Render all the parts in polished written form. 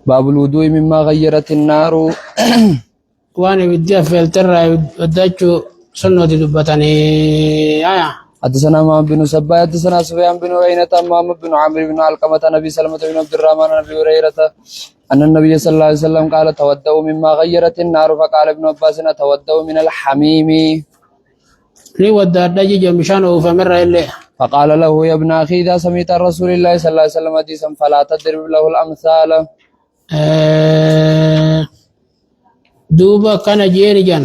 باب الوضوء مما غيرت النار. وانا بدي افعل ترى بدأتو سنة دبتني حدثنا محمد بن سبا حدثنا سفيان بن عيينة محمد بن عمرو بن علقمة نبي سلمة بن عبد الرحمن نبي هريرة أن النبي صلى الله عليه وسلم قال تودوا مما غيرت النار فقال ابن عباس تودوا من الحميم. لي ودار دجي جمشانه فمر إليه فقال له يا ابن أخي إذا سمعت رسول الله صلى الله عليه وسلم حديثا فلا تضرب له الأمثال. دوبا كان جيري جان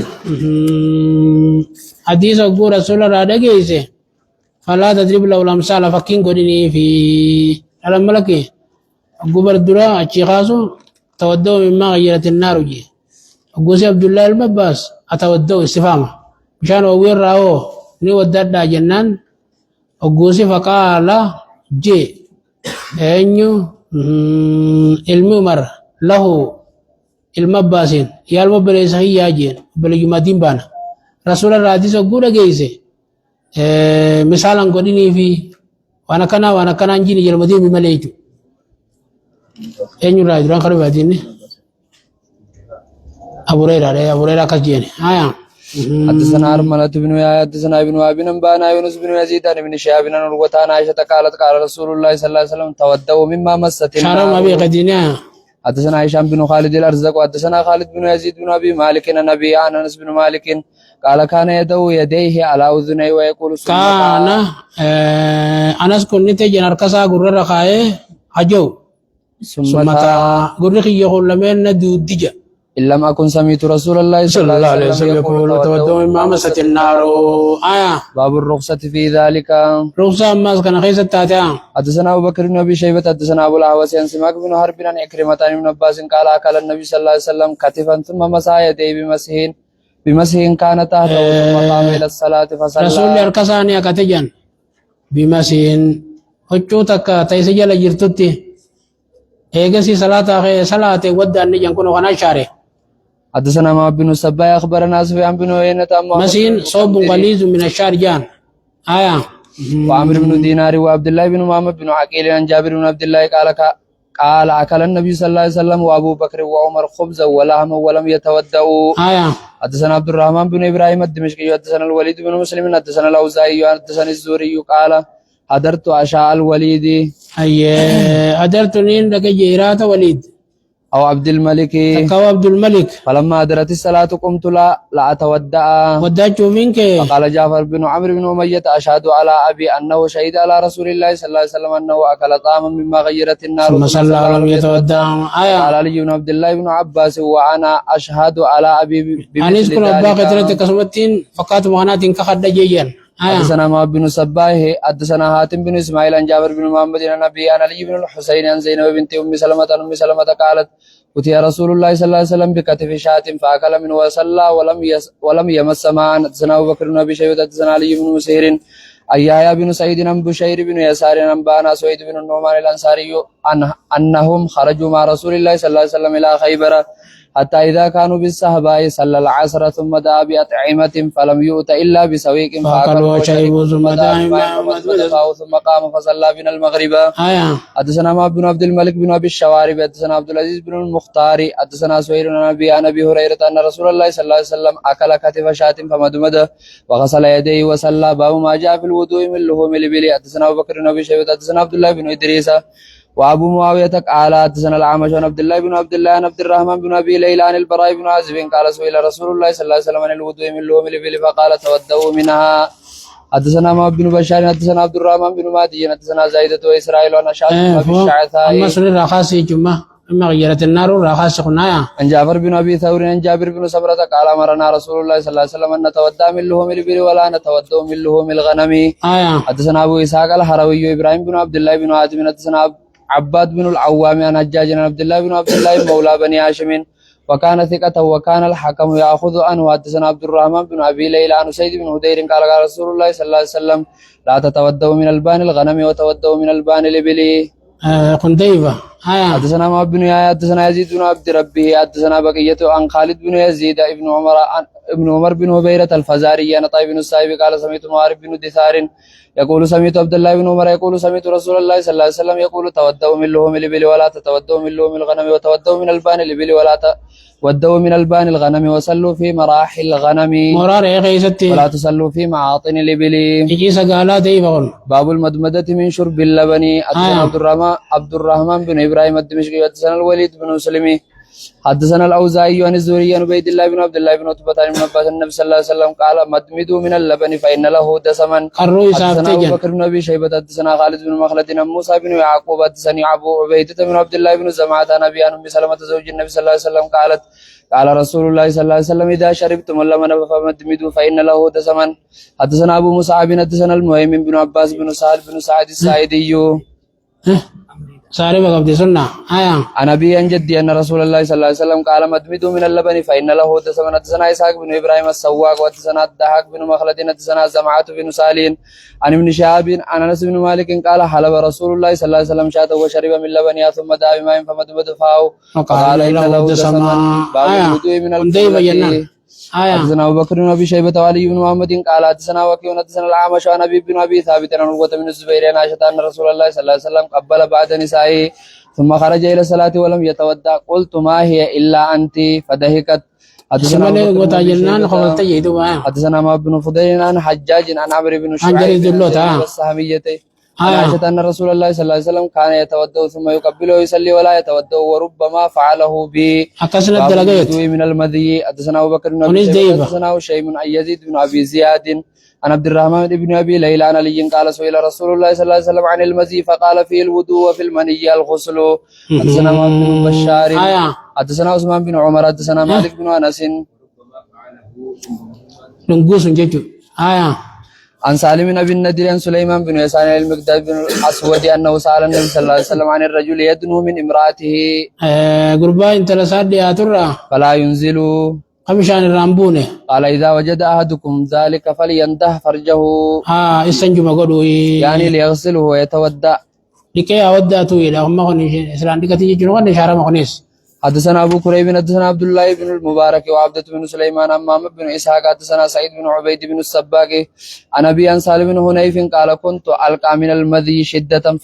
حديث أقول رسول الله دجيسه فلا تضرب له الأمثال فكين قدني في الملكي أقول الدرا أشخاصه تودوا مما غيرت النار جي أقول عبد الله المباس أتودوا استفهامه مشان وين راهو ني ودد جنان أقول فقال جي أنيو الممر له المباسين يا المبليس هي جين بلجمادين بانا رسول الله حديث أقول جيسه مثالا قدني في وانا كان انجيني جلمدين بمليجو أنيو راي دران خرب هذيني أبو ريرا كجيني حدثنا أرملة بن يحيى حدثنا ابن وهب أنبأنا يونس بن يزيد بن شهاب بن عروة عن عائشة قالت قال رسول الله صلى الله عليه وسلم تودوا مما مست النار. شرم أبي قدينا حدثنا هشام بن خالد الأرزاق وحدثنا خالد بن يزيد بن أبي مالك النبي عن أنس بن مالك قال كان يدعو يديه على أذنيه ويقول كان أنس كنت جنر كسا غرر خاي حجو ثم غرر يقول لمن ندودجا إن لم أكن سمعت رسول الله صلى الله عليه وسلم يقول تودوا مما مست النار باب الرخصة في ذلك. رخصة ما كان خيسة تاتا. حدثنا أبو بكر بن أبي شيبة حدثنا أبو الأحوص عن سماك بن حرب عن عكرمة بن عباس قال أكل النبي صلى الله عليه وسلم كتفا ثم مسح يديه بمسح كان تحته ثم قام إلى الصلاة فصلى. رسول الله الكساني أكتجن بمسح هجو تكا تيسجل جرتتي إيجاسي صلاة ودى النجان كنو غنا شاري. حدثنا ما بن سبا أخبرنا سفيان بن عيينة مسين صوب غليظ من الشعر جان وعمر بن دينار وعبد الله بن محمد بن عقيل عن جابر بن عبد الله قال أكل النبي صلى الله عليه وسلم وأبو بكر وعمر خبزا ولحما ولم يتودعوا. حدثنا عبد الرحمن بن إبراهيم الدمشقي حدثنا الوليد بن مسلم حدثنا الأوزاعي حدثنا الزهري قال حضرت عشاء الوليد حضرت نين لك جيرات وليد أو عبد الملك فلما أدرت الصلاة قمت لا أتودع ودعت منك. فقال جعفر بن عمرو بن أمية أشهد على أبي أنه شهد على رسول الله صلى الله عليه وسلم أنه أكل طعاما مما غيرت النار ثم صلى ولم يتودع. قال علي بن عبد الله بن عباس وأنا أشهد على أبي أنيس كن أبا قتلت كسمتين فقط مهانات كخد جيجا. حدثنا ما بن سباه حدثنا حاتم بن اسماعيل عن جابر بن محمد عن ابي عن علي بن الحسين عن زينب بنت ام سلمة عن ام سلمة قالت أتي رسول الله صلى الله عليه وسلم بكتف شاة فأكل منه وصلى ولم يمس معا. حدثنا أبو بكر بن أبي شيبة حدثنا علي بن مسهر أيايا بن سعيد عن بشير بن يسار عن بانا سويد بن النعمان الأنصاري أنهم خرجوا مع رسول الله صلى الله عليه وسلم إلى خيبر حتى إذا كانوا بالصحباء صلى العصر ثم دعا بأطعمة فلم يؤت إلا بسويق فأكلوا وشربوا ثم دعا ثم قام فصلى بنا المغرب. حدثنا ما بن عبد الملك بن أبي الشوارب حدثنا عبد العزيز بن المختار حدثنا سهيل عن أبي هريرة أن رسول الله صلى الله عليه وسلم أكل كتف شاة فمدمد وغسل يديه وصلى. باب ما جاء في الوضوء من لحوم الإبل. حدثنا أبو بكر بن أبي شيبة حدثنا عبد الله بن إدريس وأبو معاوية قال حدثنا الأعمش عن عبد الله بن عبد الله عن عبد الرحمن بن أبي ليلى عن البراء بن عازب قال سئل رسول الله صلى الله عليه وسلم عن الوضوء من لحوم الإبل فقال تودوا منها. حدثنا محمد بن بشار حدثنا عبد الرحمن بن مهدي حدثنا زايدة وإسرائيل عن أشعث بن الشعثاء أما سر راخاسي جمعة أما غيرت النار راخاسي خنايا عن جعفر بن أبي ثور عن جابر بن سمرة قال أمرنا رسول الله صلى الله عليه وسلم أن نتودع من لحوم الإبل ولا نتودع من لحوم الغنم. حدثنا أبو إسحاق الحروي إبراهيم بن عبد الله بن عازم حدثنا عباد بن العوام عن حجاج عن عبد الله بن عبد الله مولى بني هاشم وكان ثقة وكان الحكم يأخذ عنه. حدثنا عبد الرحمن بن أبي ليلى عن سيد بن هدير قال قال رسول الله صلى الله عليه وسلم لا تتودوا من البان الغنم وتودوا من البان الإبل. قنديبة حدثنا ما بن يحيى حدثنا يزيد بن عبد ربه حدثنا بقية عن خالد بن يزيد ابن عمر بن هبيرة الفزاري عن طيب بن السائب قال سمعت معارف بن دثار يقول سمعت عبد الله بن عمر يقول سمعت رسول الله صلى الله عليه وسلم يقول تودوا من لحوم الإبل ولا تتودوا من لحوم الغنم وتودوا من البان الإبل ولا تودوا من البان الغنم وصلوا في مراحل الغنم مرار يا غيستي ولا تصلوا في معاطن الإبل. يجي سقالا ديبون باب المدمدة من شرب اللبن. حدثنا عبد الرحمن بن إبراهيم الدمشقي حدثنا الوليد بن مسلمي حدثنا الأوزاعي عن الزهري عن عبيد الله بن عبد الله بن عتبة عن ابن عباس النبي صلى الله عليه وسلم قال مدمدوا من اللبن فإن له دسما. حدثنا أبو بكر بن أبي شيبة حدثنا خالد بن مخلد عن موسى بن يعقوب حدثني أبو عبيدة بن عبد الله بن زمعة عن أبي عن أم سلمة زوج النبي صلى الله عليه وسلم قالت قال رسول الله صلى الله عليه وسلم إذا شربتم اللبن فمدمدوا فإن له دسما. حدثنا أبو مصعب حدثنا المهيمن بن عباس بن سهل بن سعد الساعدي ساري بقبض سنة عن أبي عن جدي أن رسول الله صلى الله عليه وسلم قال مدمدوا من اللبن فإن له دسما. حدثنا إسحاق بن إبراهيم السواق وحدثنا الضحاك بن مخلد حدثنا زمعة بن سالين عن ابن شهاب عن أنس بن مالك قال حلب رسول الله صلى الله عليه وسلم شاة وشرب من لبنها ثم دعا بماء فمدمد فاه وقال إن له دسما. باب الوضوء من القبلة. حدثنا أبو بكر بن أبي شيبة وعلي بن محمد قال حدثنا وكيع حدثنا الأعمش عن أبي بن أبي ثابت عن عروة بن الزبير عن عائشة أن رسول الله صلى الله عليه وسلم قبل بعد نسائه ثم خرج إلى الصلاة ولم يتودع قلت ما هي إلا أنت فضحكت. حدثنا ما بن فضيل عن حجاج عن عمرو بن شعيب عن السهمية عن عائشة أن رسول الله صلى الله عليه وسلم كان يتودع ثم يقبل ويصلي ولا يتودع وربما فعله من المذي. حدثنا أبو بكر بن أبي شيبة حدثنا شيء عن يزيد بن أبي زياد عن عبد الرحمن بن أبي ليلى عن علي قال سئل رسول الله صلى الله عليه وسلم عن المذي فقال فيه الوضوء وفي المني الغسل. حدثنا محمد بن بشار حدثنا عثمان بن عمر حدثنا مالك بن أنس عن سالم بن النضر عن سليمان بن يسار المقداد بن الأسود أنه سأل النبي صلى الله عليه وسلم عن الرجل يدنو من امرأته قربا انت لسادي أترى فلا ينزل قمشان الرامبونة قال إذا وجد أحدكم ذلك فلينده فرجه استنجم قدوه يعني ليغسله ويتودع لكي أودع تويل هم خنيش إسلام دي كتيجي جنوان شارع مخنيس. حدثنا أبو كريب حدثنا عبد الله بن المبارك وعبدة بن سليمان أمام بن إسحاق حدثنا سعيد بن عبيد بن السباق عن أبي عن سالم بن هنيف قال كنت ألقى من المذي شدة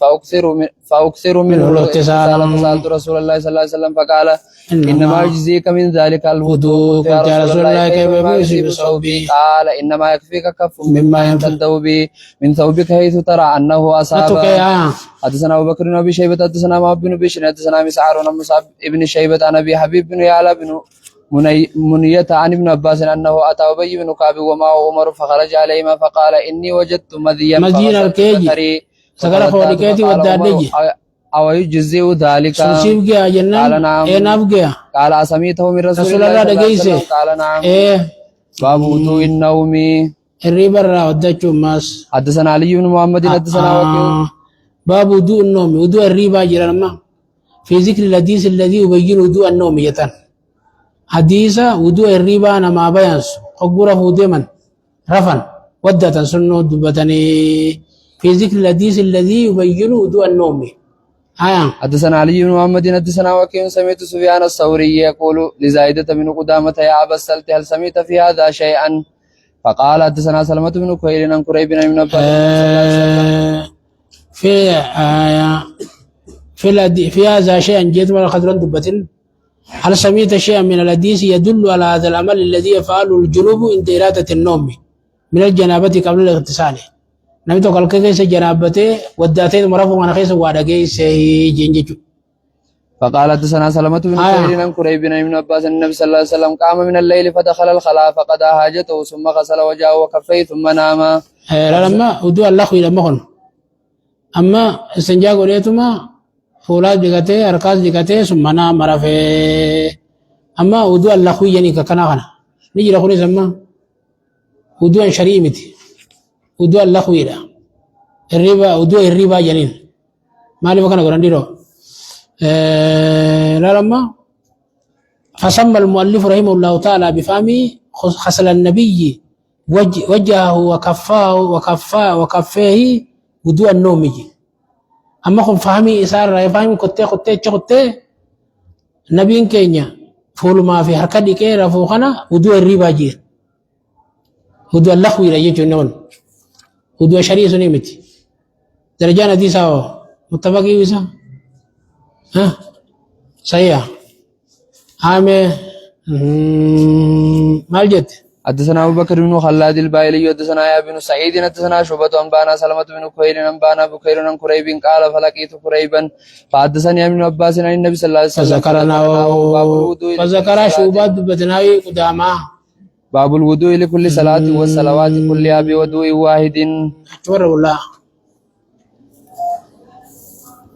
فأكثر منه الاغتسال فسألت رسول الله صلى الله عليه وسلم فقال إنما يجزيك من ذلك الوضوء يا رسول الله كيف يصيب ثوبي قال إنما يكفيك كف مما يمتد به من ثوبك حيث ترى أنه أصاب. حدثنا أبو بكر بن أبي شيبة حدثنا معاذ بن بشر حدثنا مسعر بن مصعب ابن شيبة عن أبي حبيب بن يعلى بن منية عن ابن عباس أنه أتى أبي بن كعب ومعه عمر فخرج عليهما فقال إني وجدت مذيا مدينة الكيجي سكر خولكيتي والدادجي أو يجزئ ذلك قال نعم قال أسميته من رسول الله صلى الله عليه وسلم قال نعم. باب وضوء النوم الريبر ودجو ماس. حدثنا علي بن محمد حدثنا وكيع باب وضوء النوم وضوء الريبة جرما في ذكر الحديث الذي يبين وضوء النوم يتن حديث وضوء الريبة أنا ما بيانس أقوله ديما رفن ودة سنة دبتني في ذكر الحديث الذي يبين وضوء النوم. حدثنا علي بن محمد حدثنا وكيع سمعت سفيان الثوري يقول لزايدة بن قدامة يا أبا السلت هل سمعت في هذا شيئا فقال حدثنا سلمة بن كهيل عن كريب بن عباس في هذا شيء جيت ولا خضرا دبتن هل سمعت شيئا من الحديث يدل على هذا العمل الذي يفعله الجنوب عند إرادة النوم من الجنابة قبل الاغتسال نبي تقول كيس جنابته وداتين مرفوع عن خيس وادجيس جنججو. فقال حدثنا سلمة بن كهيل عن كريب بن عباس النبي صلى الله عليه وسلم قام من الليل فدخل الخلاء فقضى حاجته ثم غسل وجهه وكفيه ثم نام. لما ودوا الله إلى مهن أما استنجا قريتما فولاد دكته أركاز دكته ثم نام مرفه أما ودوا الله يعني كنا نيجي لخوني سما ودوا شريمتي ودوا الله إلى الربا ودوا الربا جنين ما لي بكنا قرنديرو لما فسمى المؤلف رحمه الله تعالى بفهمه خصل النبي وجهه وكفاه وكفيه وضوء النوم أما خم فهمي إسار فهمي كتة نبين كينيا فول ما في حركة ديكي رفوخنا ودو الربا جير ودو اللخوي رجيتو نون ودو شريع سنيمتي درجانا دي ساو متفقي ويسا ها صحيح عامة مالجت حدثنا أبو بكر بن خلاد البايلي حدثنا يا بن سعيد حدثنا شعبة أنبانا سلمة بن كهيل أنبانا بكير عن قريب قال فلقيت قريبا فحدثني ابن عباس عن النبي صلى الله عليه وسلم فذكر شعبة بدناوي قداما باب الوضوء لكل صلاة والصلوات كلها بوضوء واحد. أكبر الله